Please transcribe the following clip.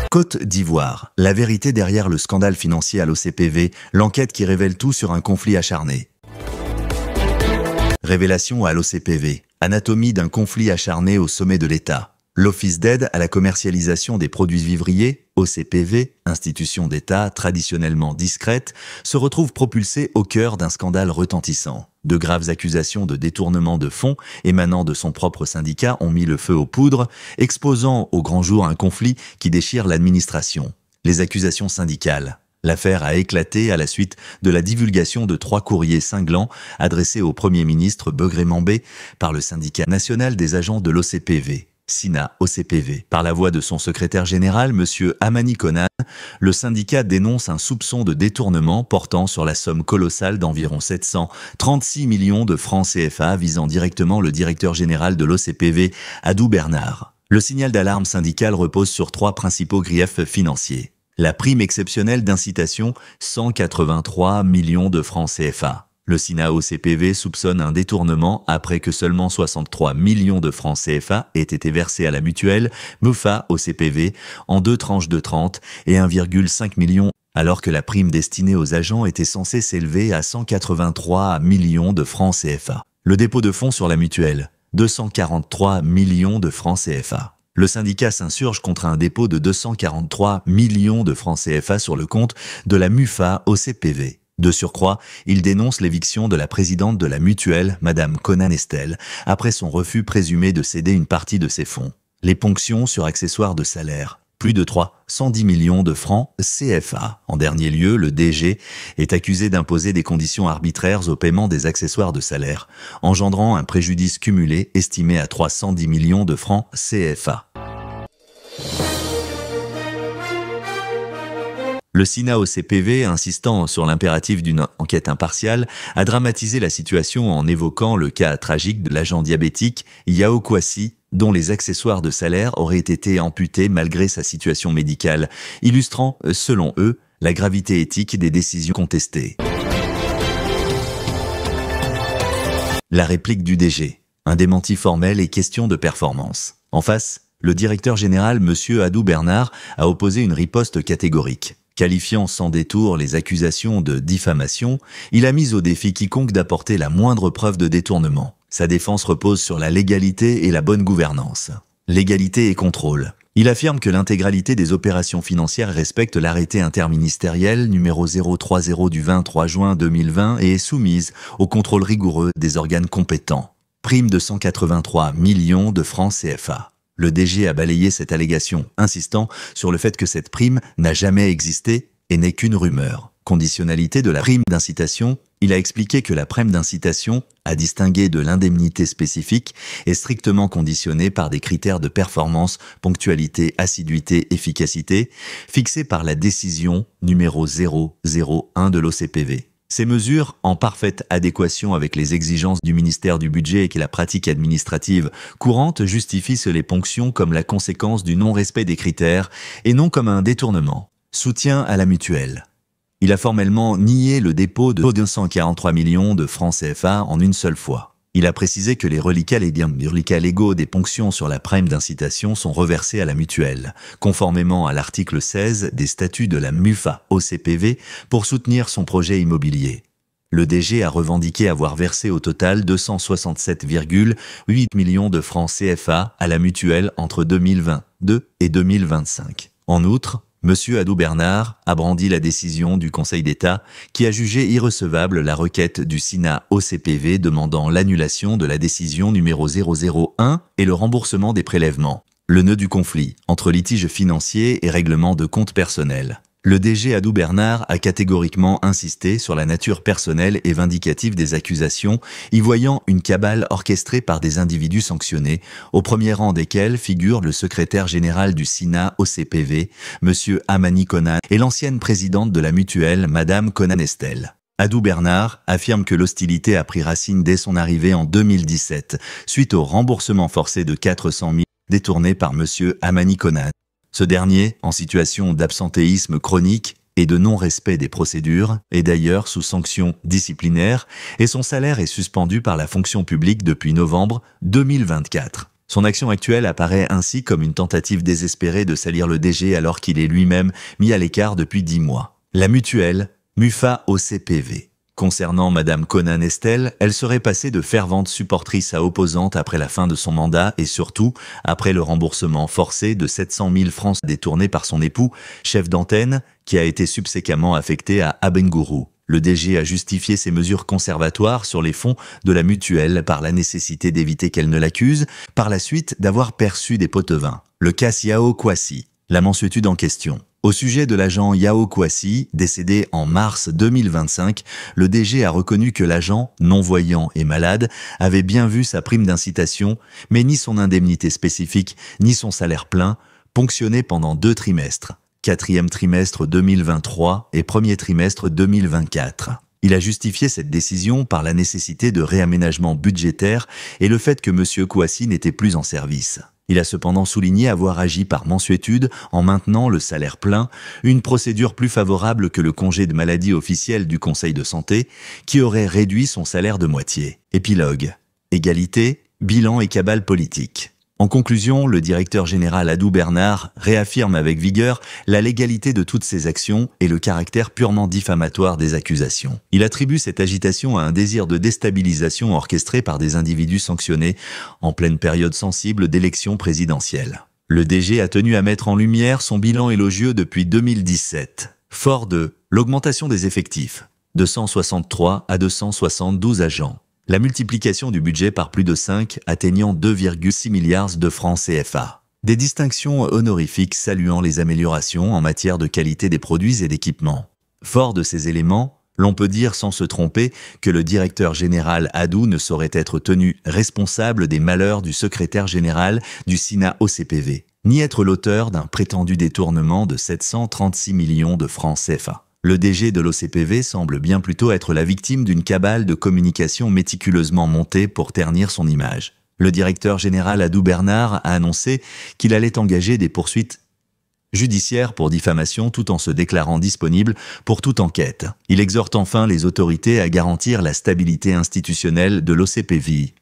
Côte d'Ivoire, la vérité derrière le scandale financier à l'OCPV, l'enquête qui révèle tout sur un conflit acharné. Révélation à l'OCPV, anatomie d'un conflit acharné au sommet de l'État. L'Office d'aide à la commercialisation des produits vivriers, OCPV, institution d'État traditionnellement discrète, se retrouve propulsé au cœur d'un scandale retentissant. De graves accusations de détournement de fonds émanant de son propre syndicat ont mis le feu aux poudres, exposant au grand jour un conflit qui déchire l'administration. Les accusations syndicales. L'affaire a éclaté à la suite de la divulgation de 3 courriers cinglants adressés au Premier ministre Begré-Mambé par le syndicat national des agents de l'OCPV. SINA-OCPV. Par la voix de son secrétaire général, M. Amani Konan, le syndicat dénonce un soupçon de détournement portant sur la somme colossale d'environ 736 millions de francs CFA visant directement le directeur général de l'OCPV, Adou Bernard. Le signal d'alarme syndical repose sur 3 principaux griefs financiers. La prime exceptionnelle d'incitation, 183 millions de francs CFA. Le SINA-OCPV soupçonne un détournement après que seulement 63 millions de francs CFA aient été versés à la mutuelle MUFA-OCPV en 2 tranches de 30 et 1,5 million, alors que la prime destinée aux agents était censée s'élever à 183 millions de francs CFA. Le dépôt de fonds sur la mutuelle, 243 millions de francs CFA. Le syndicat s'insurge contre un dépôt de 243 millions de francs CFA sur le compte de la MUFA-OCPV. De surcroît, il dénonce l'éviction de la présidente de la mutuelle, Madame Konan Estelle, après son refus présumé de céder une partie de ses fonds. Les ponctions sur accessoires de salaire, plus de 310 millions de francs CFA. En dernier lieu, le DG est accusé d'imposer des conditions arbitraires au paiement des accessoires de salaire, engendrant un préjudice cumulé estimé à 310 millions de francs CFA. Le SINA-OCPV, insistant sur l'impératif d'une enquête impartiale, a dramatisé la situation en évoquant le cas tragique de l'agent diabétique Yao Kwasi, dont les accessoires de salaire auraient été amputés malgré sa situation médicale, illustrant, selon eux, la gravité éthique des décisions contestées. La réplique du DG. Un démenti formel et question de performance. En face, le directeur général, M. Adou Bernard, a opposé une riposte catégorique. Qualifiant sans détour les accusations de diffamation, il a mis au défi quiconque d'apporter la moindre preuve de détournement. Sa défense repose sur la légalité et la bonne gouvernance. Légalité et contrôle. Il affirme que l'intégralité des opérations financières respecte l'arrêté interministériel numéro 030 du 23 juin 2020 et est soumise au contrôle rigoureux des organes compétents. Prime de 183 millions de francs CFA. Le DG a balayé cette allégation, insistant sur le fait que cette prime n'a jamais existé et n'est qu'une rumeur. Conditionnalité de la prime d'incitation, il a expliqué que la prime d'incitation, à distinguer de l'indemnité spécifique, est strictement conditionnée par des critères de performance, ponctualité, assiduité, efficacité, fixés par la décision numéro 001 de l'OCPV. Ces mesures, en parfaite adéquation avec les exigences du ministère du Budget et que la pratique administrative courante, justifient les ponctions comme la conséquence du non-respect des critères et non comme un détournement. Soutien à la mutuelle. Il a formellement nié le dépôt de 243 millions de francs CFA en une seule fois. Il a précisé que les reliquats légaux des ponctions sur la prime d'incitation sont reversés à la mutuelle, conformément à l'article 16 des statuts de la MUFA-OCPV pour soutenir son projet immobilier. Le DG a revendiqué avoir versé au total 267,8 millions de francs CFA à la mutuelle entre 2022 et 2025. En outre, M. Adou Bernard a brandi la décision du Conseil d'État qui a jugé irrecevable la requête du SINA-OCPV demandant l'annulation de la décision numéro 001 et le remboursement des prélèvements. Le nœud du conflit entre litige financier et règlement de comptes personnels. Le DG Adou Bernard a catégoriquement insisté sur la nature personnelle et vindicative des accusations, y voyant une cabale orchestrée par des individus sanctionnés, au premier rang desquels figure le secrétaire général du SINA-OCPV, M. Amani Konan, et l'ancienne présidente de la mutuelle, Mme Konan Estelle. Adou Bernard affirme que l'hostilité a pris racine dès son arrivée en 2017, suite au remboursement forcé de 400 000 détourné par M. Amani Konan. Ce dernier, en situation d'absentéisme chronique et de non-respect des procédures, est d'ailleurs sous sanction disciplinaire et son salaire est suspendu par la fonction publique depuis novembre 2024. Son action actuelle apparaît ainsi comme une tentative désespérée de salir le DG alors qu'il est lui-même mis à l'écart depuis 10 mois. La mutuelle, Mufa OCPV. Concernant Madame Conan-Estelle, elle serait passée de fervente supportrice à opposante après la fin de son mandat et surtout après le remboursement forcé de 700 000 francs détournés par son époux, chef d'antenne, qui a été subséquemment affecté à Abengourou. Le DG a justifié ces mesures conservatoires sur les fonds de la mutuelle par la nécessité d'éviter qu'elle ne l'accuse, par la suite d'avoir perçu des pots-de-vin. Le cas Yao Kouassi, la mansuétude en question. Au sujet de l'agent Yao Kouassi, décédé en mars 2025, le DG a reconnu que l'agent, non-voyant et malade, avait bien vu sa prime d'incitation, mais ni son indemnité spécifique, ni son salaire plein, ponctionnés pendant 2 trimestres. 4e trimestre 2023 et 1er trimestre 2024. Il a justifié cette décision par la nécessité de réaménagement budgétaire et le fait que M. Kouassi n'était plus en service. Il a cependant souligné avoir agi par mansuétude en maintenant le salaire plein, une procédure plus favorable que le congé de maladie officiel du Conseil de santé, qui aurait réduit son salaire de moitié. Épilogue. Égalité, bilan et cabale politique. En conclusion, le directeur général Adou Bernard réaffirme avec vigueur la légalité de toutes ces actions et le caractère purement diffamatoire des accusations. Il attribue cette agitation à un désir de déstabilisation orchestré par des individus sanctionnés en pleine période sensible d'élection présidentielle. Le DG a tenu à mettre en lumière son bilan élogieux depuis 2017. Fort de l'augmentation des effectifs, de 163 à 272 agents. La multiplication du budget par plus de 5 atteignant 2,6 milliards de francs CFA. Des distinctions honorifiques saluant les améliorations en matière de qualité des produits et d'équipements. Fort de ces éléments, l'on peut dire sans se tromper que le directeur général Adou ne saurait être tenu responsable des malheurs du secrétaire général du SINA OCPV, ni être l'auteur d'un prétendu détournement de 736 millions de francs CFA. Le DG de l'OCPV semble bien plutôt être la victime d'une cabale de communication méticuleusement montée pour ternir son image. Le directeur général Adou Bernard a annoncé qu'il allait engager des poursuites judiciaires pour diffamation tout en se déclarant disponible pour toute enquête. Il exhorte enfin les autorités à garantir la stabilité institutionnelle de l'OCPV.